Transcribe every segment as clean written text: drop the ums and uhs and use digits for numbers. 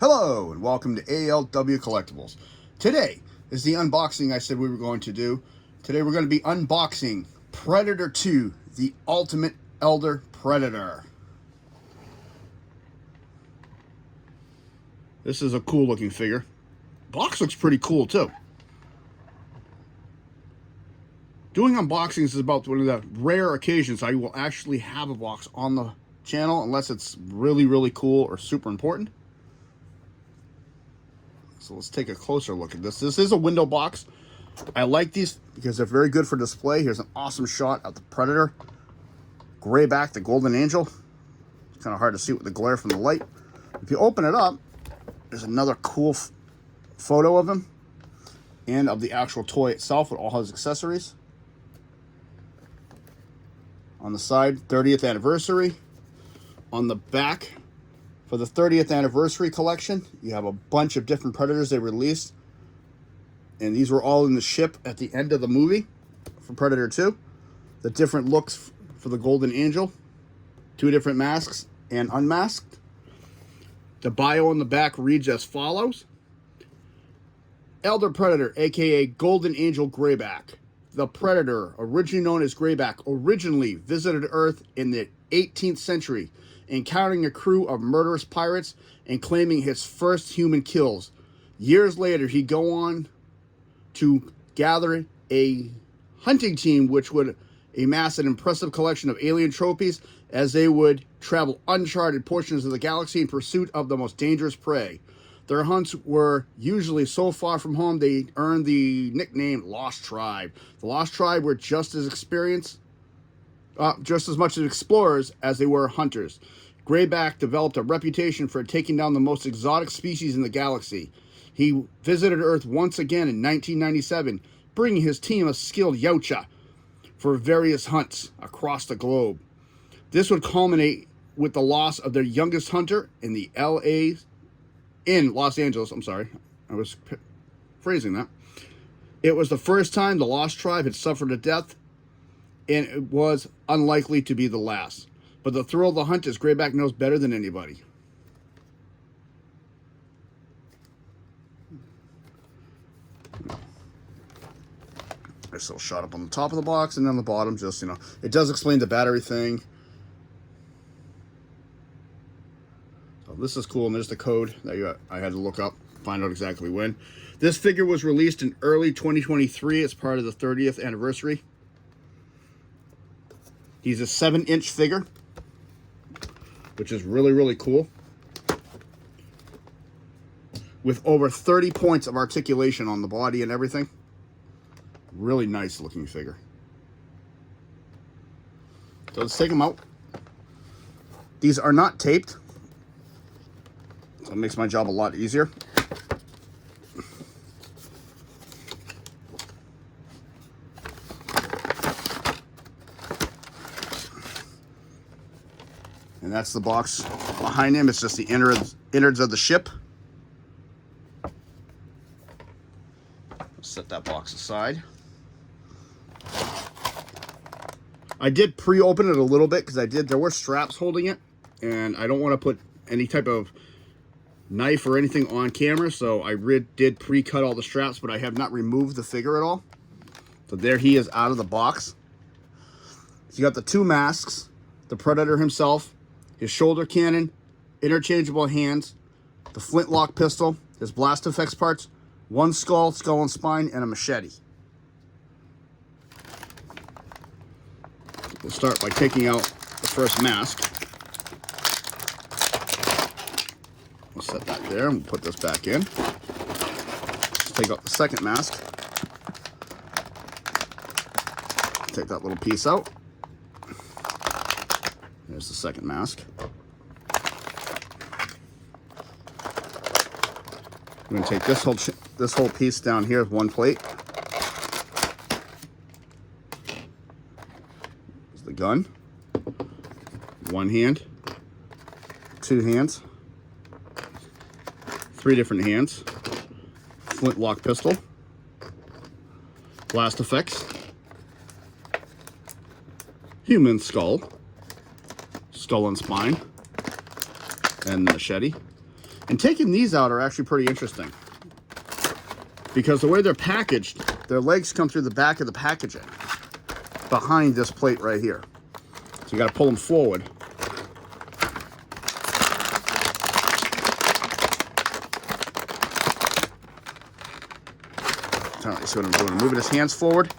Hello and welcome to ALW Collectibles. Today is the unboxing I said we were going to do. Today we're going to be unboxing Predator 2, the Ultimate Elder Predator. This is a cool looking figure. Box looks pretty cool too. Doing unboxings is about one of the rare occasions I will actually have a box on the channel unless it's really cool or super important. So let's take a closer look at this. This is a window box. I like these because they're very good for display. Here's an awesome shot of the Predator. Grayback, the Golden Angel. It's kind of hard to see with the glare from the light. If you open it up, there's another cool photo of him and of the actual toy itself with all his accessories. On the side, 30th anniversary. On the back, for the 30th anniversary collection, you have a bunch of different Predators they released. And these were all in the ship at the end of the movie for Predator 2. The different looks for the Golden Angel. 2 different masks and unmasked. The bio on the back reads as follows. Elder Predator, aka Golden Angel Grayback. The Predator, originally known as Grayback, originally visited Earth in the 18th century, encountering a crew of murderous pirates and claiming his first human kills. Years later, he'd go on to gather a hunting team which would amass an impressive collection of alien trophies as they would travel uncharted portions of the galaxy in pursuit of the most dangerous prey. Their hunts were usually so far from home they earned the nickname Lost Tribe. The Lost Tribe were just as much as explorers as they were hunters. Grayback developed a reputation for taking down the most exotic species in the galaxy. He visited Earth once again in 1997, bringing his team of skilled Yautja for various hunts across the globe. This would culminate with the loss of their youngest hunter in Los Angeles. I'm sorry, I was phrasing that. It was the first time the Lost Tribe had suffered a death, and it was unlikely to be the last. But the thrill of the hunt is Grayback knows better than anybody. There's a little shot up on the top of the box, and on the bottom, just, it does explain the battery thing. So this is cool, and there's the code that I had to look up, find out exactly when. This figure was released in early 2023 as part of the 30th anniversary. He's a 7-inch figure, which is really cool, with over 30 points of articulation on the body and everything. Really nice looking figure. So let's take them out. These are not taped, so it makes my job a lot easier. And that's the box behind him. It's just the innards of the ship. Set that box aside. I did pre-open it a little bit because there were straps holding it, and I don't want to put any type of knife or anything on camera, so I did pre-cut all the straps, but I have not removed the figure at all. So there he is out of the box. So you got the 2 masks, the Predator himself, his shoulder cannon, interchangeable hands, the flintlock pistol, his blast effects parts, 1 skull and spine, and a machete. We'll start by taking out the first mask. We'll set that there and we'll put this back in. Let's take out the second mask. Take that little piece out. There's the second mask. I'm going to take this whole piece down here with 1 plate. There's the gun. 1 hand. 2 hands. 3 different hands. Flintlock pistol. Blast effects. Human skull. Skull and spine. And the machete. And taking these out are actually pretty interesting, because the way they're packaged, their legs come through the back of the packaging behind this plate right here. So you got to pull them forward. See what I'm doing? I'm moving his hands forward,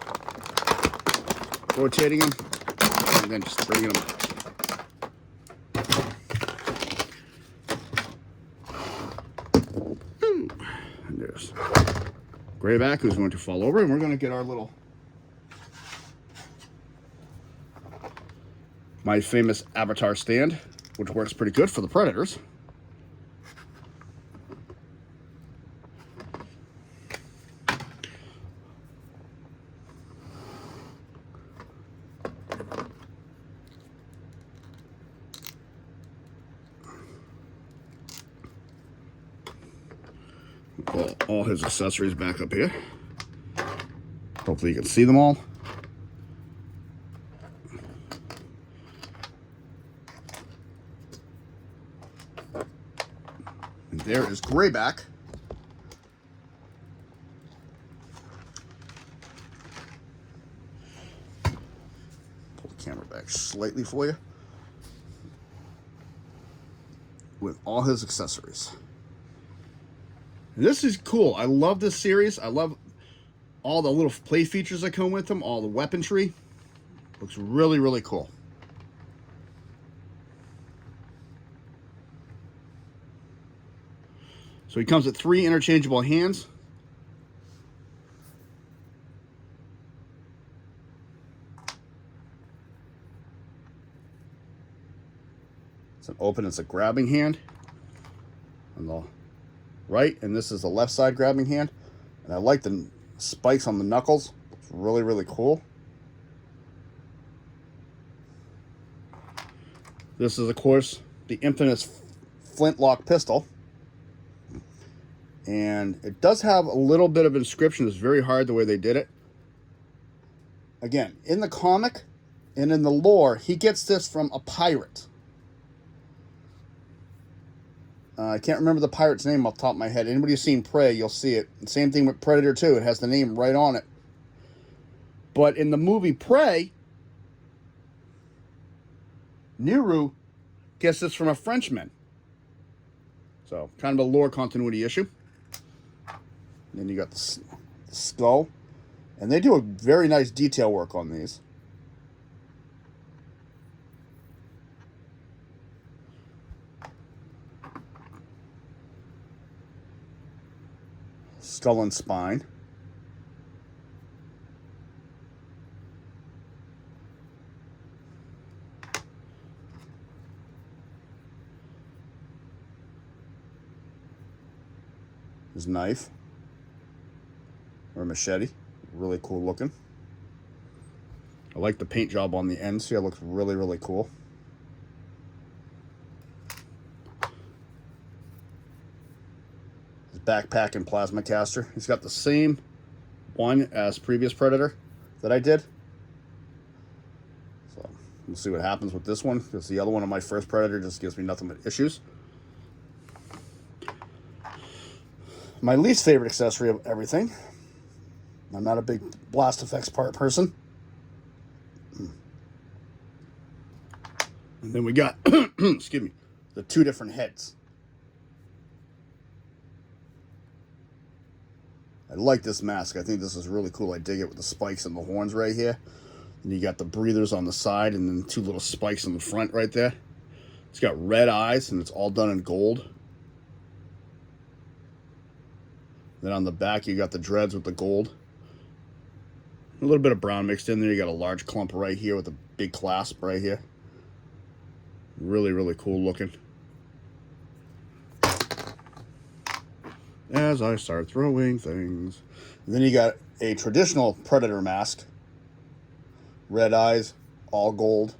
rotating them, and then just bringing them up. And there's Grayback, who's going to fall over, and we're going to get our little my famous avatar stand, which works pretty good for the predators. All his accessories back up here. Hopefully you can see them all. And there is Grayback. Pull the camera back slightly for you. With all his accessories. This is cool. I love this series. I love all the little play features that come with them, all the weaponry. Looks really, really cool. So he comes with 3 interchangeable hands. It's an open, it's a grabbing hand. And the right, and this is the left side grabbing hand. And I like the spikes on the knuckles. It's really, really cool. This is, of course, the infamous flintlock pistol. And it does have a little bit of inscription. It's very hard the way they did it. Again, in the comic and in the lore, he gets this from a pirate. I can't remember the pirate's name off the top of my head. Anybody who's seen Prey, you'll see it. Same thing with Predator 2. It has the name right on it. But in the movie Prey, Nero gets this from a Frenchman. So, kind of a lore continuity issue. And then you got the skull. And they do a very nice detail work on these. Skull and spine. His knife. Or machete. Really cool looking. I like the paint job on the end. See, it looks really, really cool. Backpack and plasma caster. He's got the same one as previous Predator that I did. So we'll see what happens with this one, because the other one on my first Predator just gives me nothing but issues. My least favorite accessory of everything. I'm not a big blast effects part person. And then we got, excuse me, the 2 different heads. I like this mask. I think this is really cool. I dig it with the spikes and the horns right here. And you got the breathers on the side and then 2 little spikes in the front right there. It's got red eyes and it's all done in gold. Then on the back you got the dreads with the gold. A little bit of brown mixed in there. You got a large clump right here with a big clasp right here. Really, really cool looking. As I start throwing things. And then you got a traditional Predator mask. Red eyes, all gold.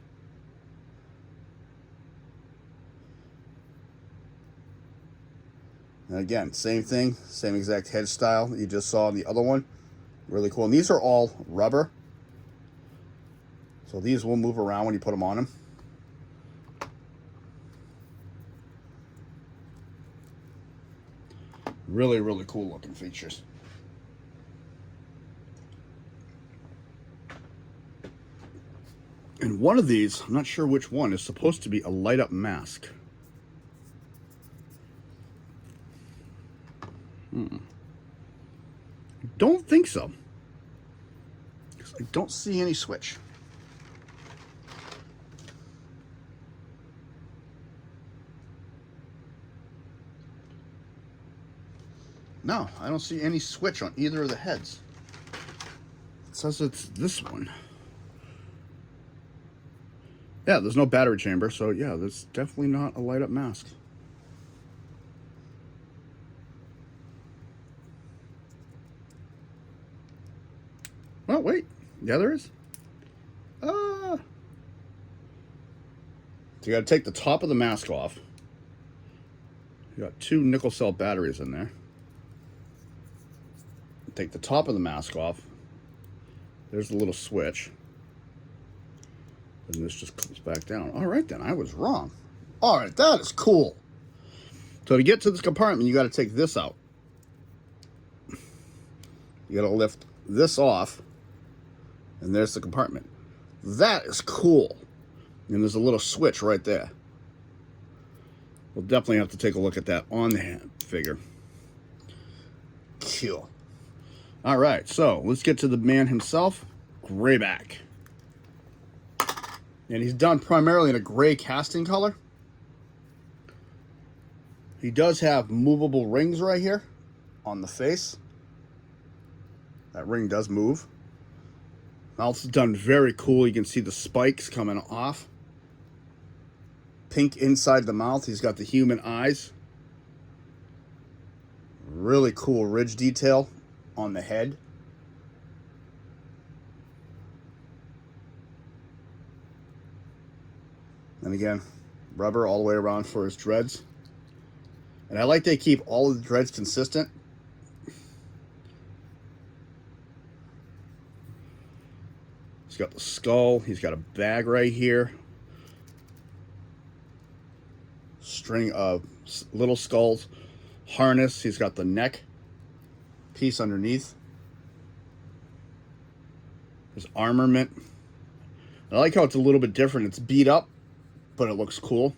And again, same thing, same exact head style that you just saw in the other one. Really cool. And these are all rubber. So these will move around when you put them on him. Really, really cool looking features. And one of these, I'm not sure which one, is supposed to be a light up mask. Don't think so. I don't see any switch. No, I don't see any switch on either of the heads. It says it's this one. Yeah, there's no battery chamber, so yeah, that's definitely not a light up mask. Oh, wait. Yeah, there is. So you got to take the top of the mask off. You got 2 nickel cell batteries in there. Take the top of the mask off. There's the little switch. And this just comes back down. All right, then. I was wrong. All right, that is cool. So to get to this compartment, you got to take this out. You got to lift this off. And there's the compartment. That is cool. And there's a little switch right there. We'll definitely have to take a look at that on the figure. Cool. All right, so let's get to the man himself, Grayback. And he's done primarily in a gray casting color. He does have movable rings right here on the face. That ring does move. Mouth's done very cool. You can see the spikes coming off. Pink inside the mouth. He's got the human eyes. Really cool ridge detail on the head. And again, rubber all the way around for his dreads. And I like they keep all of the dreads consistent. He's got the skull. He's got a bag right here. String of little skulls. Harness. He's got the neck piece underneath. His armament. I like how it's a little bit different. It's beat up, but it looks cool.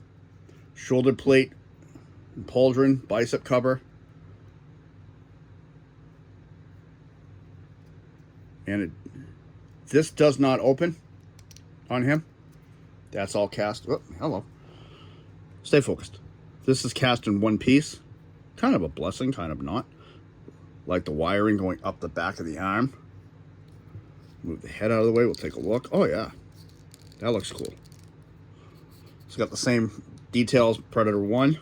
Shoulder plate, pauldron, bicep cover. And this does not open on him. That's all cast. Oh, hello. Stay focused. This is cast in one piece. Kind of a blessing, kind of not. Like the wiring going up the back of the arm. Move the head out of the way. We'll take a look. Oh, yeah. That looks cool. It's got the same details Predator 1.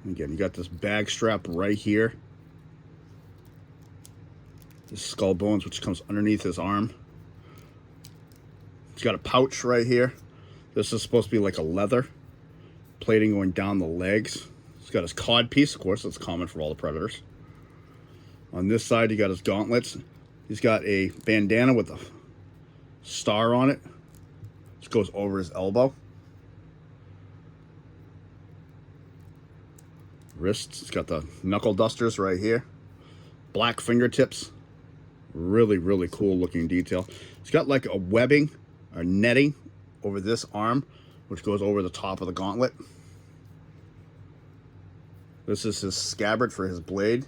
Again, you got this bag strap right here. This skull bones, which comes underneath his arm. He's got a pouch right here. This is supposed to be like a leather plating going down the legs. He's got his cod piece, of course, that's common for all the Predators. On this side, you got his gauntlets. He's got a bandana with a star on it. This goes over his elbow. Wrists, he's got the knuckle dusters right here. Black fingertips. Really, really cool looking detail. He's got like a webbing or netting over this arm, which goes over the top of the gauntlet. This is his scabbard for his blade.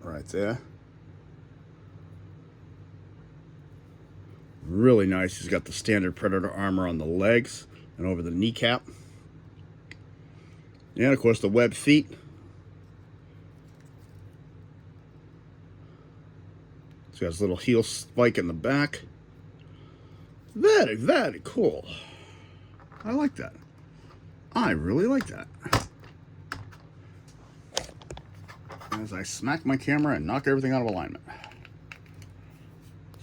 Right there. Really nice. He's got the standard Predator armor on the legs and over the kneecap. And of course the webbed feet. He's got his little heel spike in the back. Very, very cool. I like that. I really like that. As I smack my camera and knock everything out of alignment.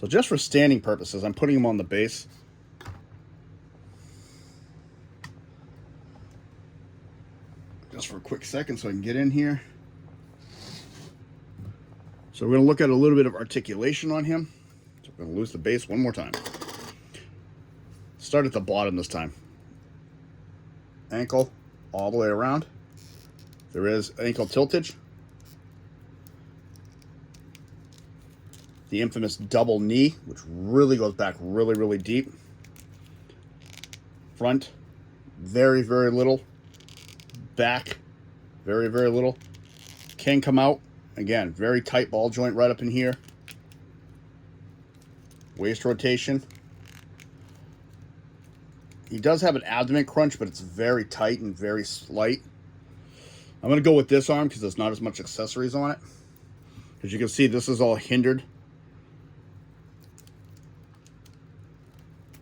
So just for standing purposes, I'm putting him on the base. Just for a quick second so I can get in here. So we're going to look at a little bit of articulation on him. So we're going to lose the base one more time. Start at the bottom this time. Ankle all the way around. There is ankle tiltage. The infamous double knee, which really goes back really, really deep. Front, very, very little. Back, very, very little. Can come out. Again, very tight ball joint right up in here. Waist rotation. He does have an abdomen crunch, but it's very tight and very slight. I'm going to go with this arm because there's not as much accessories on it. As you can see, this is all hindered.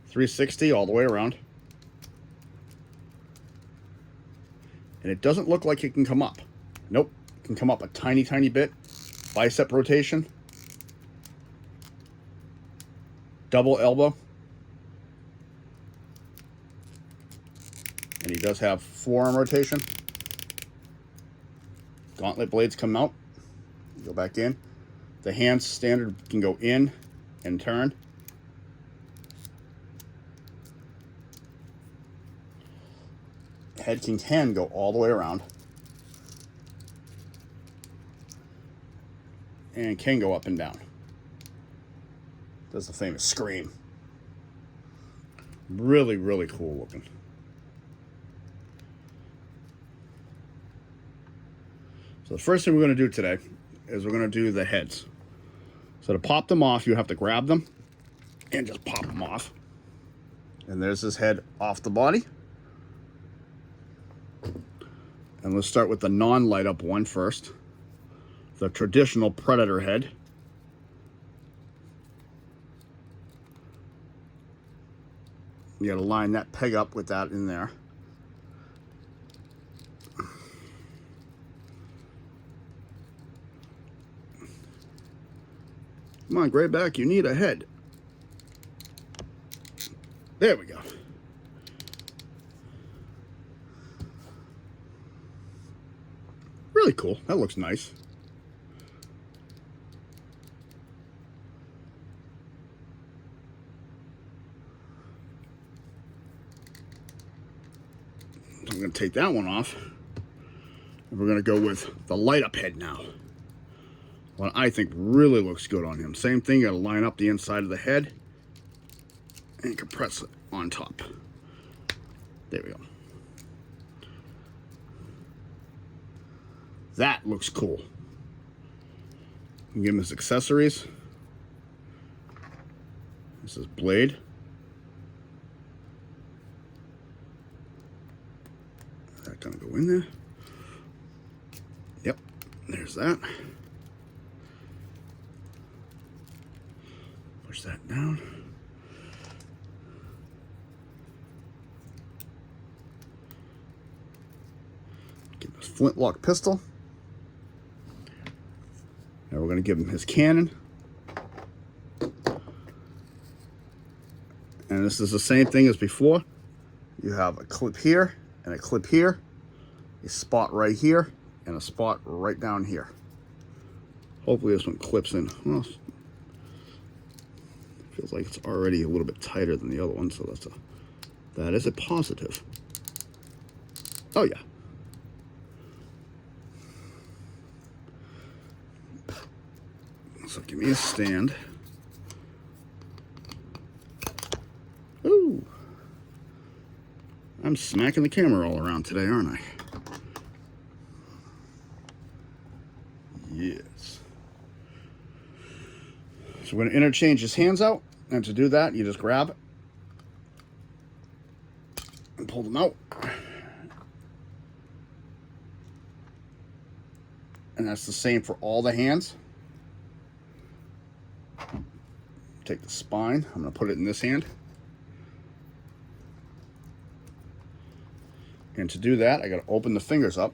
360 all the way around. And it doesn't look like it can come up. Nope, it can come up a tiny, tiny bit. Bicep rotation. Double elbow. And he does have forearm rotation. Gauntlet blades come out. Go back in. The hands standard can go in and turn. Head can go all the way around. And can go up and down. Does the famous scream. Really, really cool looking. So the first thing we're going to do today is we're going to do the heads. So to pop them off, you have to grab them and just pop them off. And there's his head off the body. And let's start with the non-light up one first. The traditional predator head. You got to line that peg up with that in there. Come on, Grayback, you need a head. There we go. Really cool. That looks nice. So I'm going to take that one off. And we're going to go with the light up head now. What I think really looks good on him. Same thing, you got to line up the inside of the head and compress it on top. There we go. That looks cool. Give him his accessories. This is blade. That's gonna go in there. Yep, there's that. Push that down. Give him his flintlock pistol. Now we're going to give him his cannon. And this is the same thing as before. You have a clip here and a clip here, a spot right here, and a spot right down here. Hopefully this one clips in. Well, feels like it's already a little bit tighter than the other one, so that is a positive. Oh yeah. So give me a stand. Ooh. I'm smacking the camera all around today, aren't I? Yes. So we're going to interchange his hands out. And to do that, you just grab it and pull them out. And that's the same for all the hands. Take the spine. I'm going to put it in this hand. And to do that, I got to open the fingers up.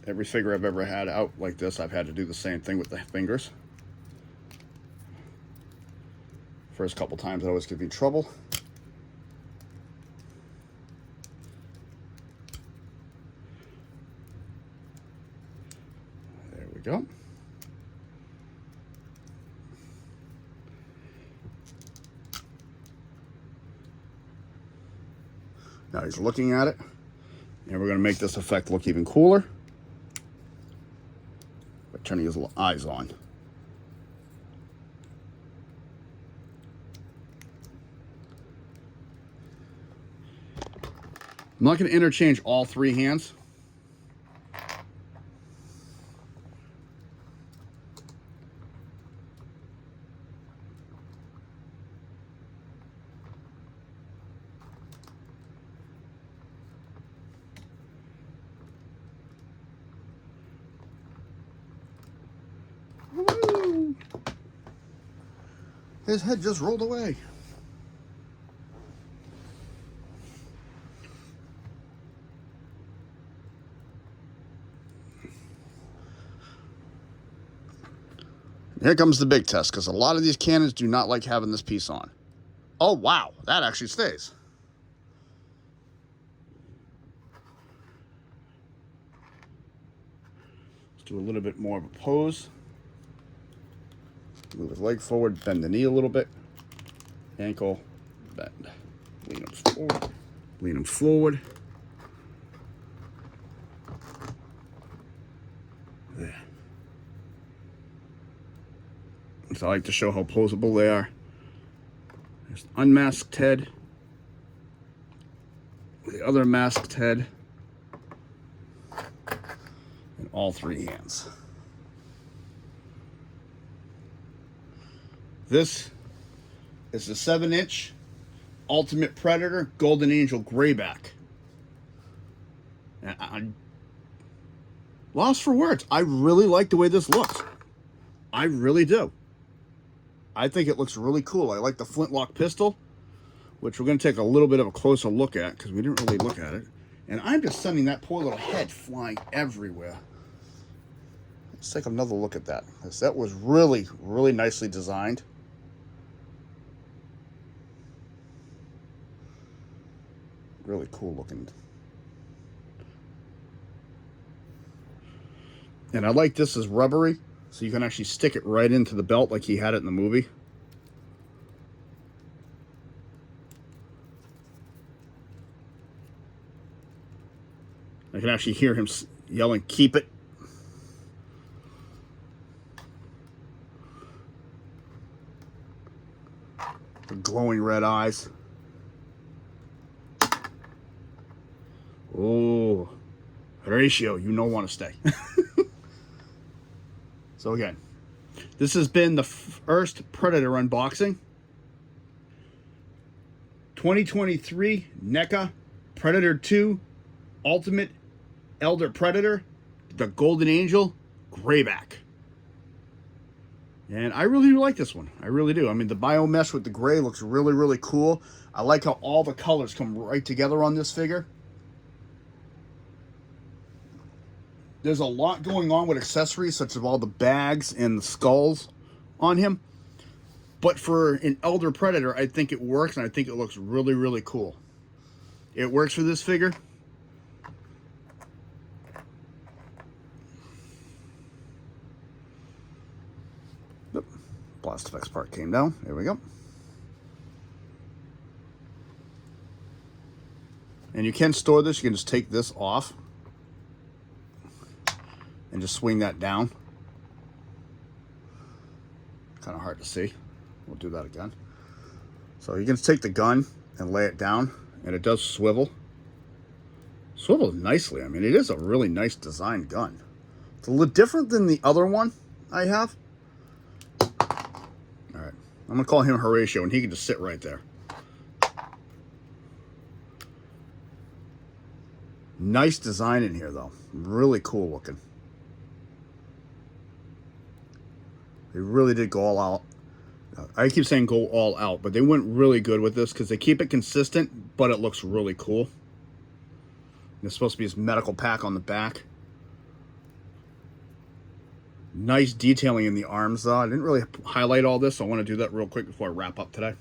Every figure I've ever had out like this, I've had to do the same thing with the fingers. First couple times it always gives me trouble. There we go. Now he's looking at it. And we're going to make this effect look even cooler by turning his little eyes on. I'm not going to interchange all three hands. Woo! His head just rolled away. Here comes the big test, because a lot of these cannons do not like having this piece on. Oh, wow, that actually stays. Let's do a little bit more of a pose. Move his leg forward, bend the knee a little bit. Ankle, bend. Lean him forward. Lean him forward. There. So I like to show how posable they are. There's the unmasked head. The other masked head. And all three hands. This is the 7-inch Ultimate Predator Golden Angel Grayback. And I'm lost for words. I really like the way this looks. I really do. I think it looks really cool. I like the flintlock pistol, which we're going to take a little bit of a closer look at because we didn't really look at it. And I'm just sending that poor little head flying everywhere. Let's take another look at that, because that was really, really nicely designed. Really cool looking. And I like this as rubbery, so you can actually stick it right into the belt like he had it in the movie. I can actually hear him yelling, "Keep it." The glowing red eyes. Oh, Horatio, you don't want to stay. So again, this has been the first Predator unboxing. 2023 NECA Predator 2 Ultimate Elder Predator, the Golden Angel Grayback. And I really do like this one. I really do. I mean, the biomesh with the gray looks really, really cool. I like how all the colors come right together on this figure. There's a lot going on with accessories, such as all the bags and the skulls on him. But for an Elder Predator, I think it works, and I think it looks really, really cool. It works for this figure. The Plastifex part came down. There we go. And you can store this. You can just take this off and just swing that down. Kind of hard to see. We'll do that again. So you can take the gun and lay it down, and it does swivel. Swivels nicely. I mean, it is a really nice designed gun. It's a little different than the other one I have. All right, I'm gonna call him Horatio, and he can just sit right there. Nice design in here, though. Really cool looking. They really did go all out. I keep saying go all out, but they went really good with this because they keep it consistent, but it looks really cool. There's supposed to be this medical pack on the back. Nice detailing in the arms, though. I didn't really highlight all this, so I want to do that real quick before I wrap up today.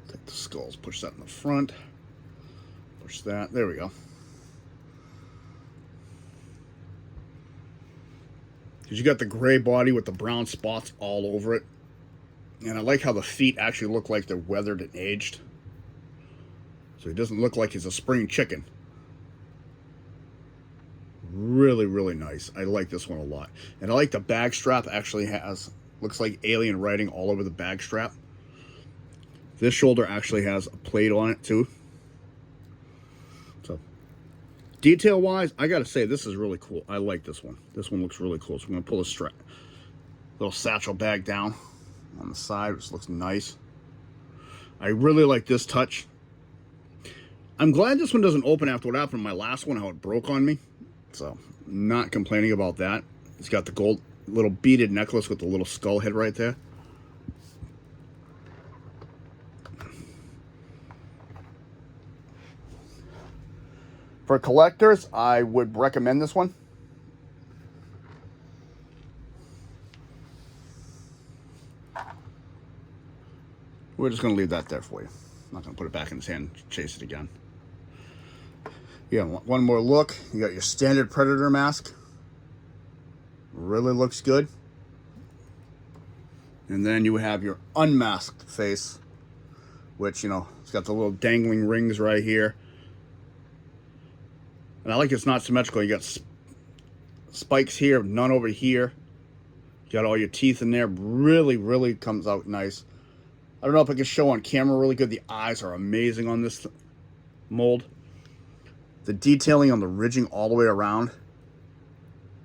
Take the skulls, push that in the front. Push that. There we go. Because you got the gray body with the brown spots all over it. And I like how the feet actually look like they're weathered and aged. So he doesn't look like he's a spring chicken. Really, really nice. I like this one a lot. And I like the bag strap actually has, looks like alien writing all over the bag strap. This shoulder actually has a plate on it too. So detail wise, I gotta say this is really cool. I like this one. This one looks really cool. So I'm gonna pull a strap, little satchel bag down on the side, which looks nice. I really like this touch. I'm glad this one doesn't open after what happened in my last one, how it broke on me. So, not complaining about that. It's got the gold little beaded necklace with the little skull head right there. For collectors, I would recommend this one. We're just going to leave that there for you. I'm not going to put it back in his hand and chase it again. Yeah, one more look. You got your standard Predator mask. Really looks good. And then you have your unmasked face, which, you know, it's got the little dangling rings right here. And I like it's not symmetrical. You got spikes here, none over here. You got all your teeth in there. Really, really comes out nice. I don't know if I can show on camera really good. The eyes are amazing on this mold. The detailing on the ridging all the way around,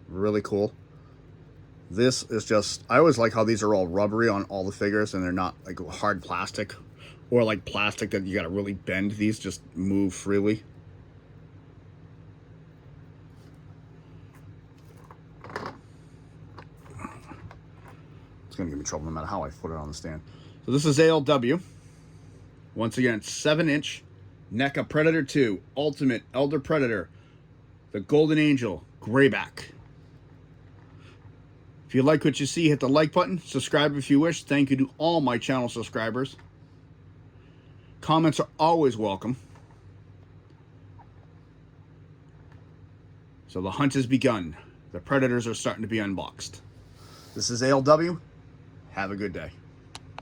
really cool. This is just, I always like how these are all rubbery on all the figures and they're not like hard plastic or like plastic that you got to really bend. These just move freely. It's going to give me trouble no matter how I put it on the stand. So this is ALW. Once again, 7-inch NECA Predator 2 Ultimate Elder Predator, the Golden Angel Grayback. If you like what you see, hit the like button. Subscribe if you wish. Thank you to all my channel subscribers. Comments are always welcome. So the hunt has begun. The Predators are starting to be unboxed. This is ALW. Have a good day.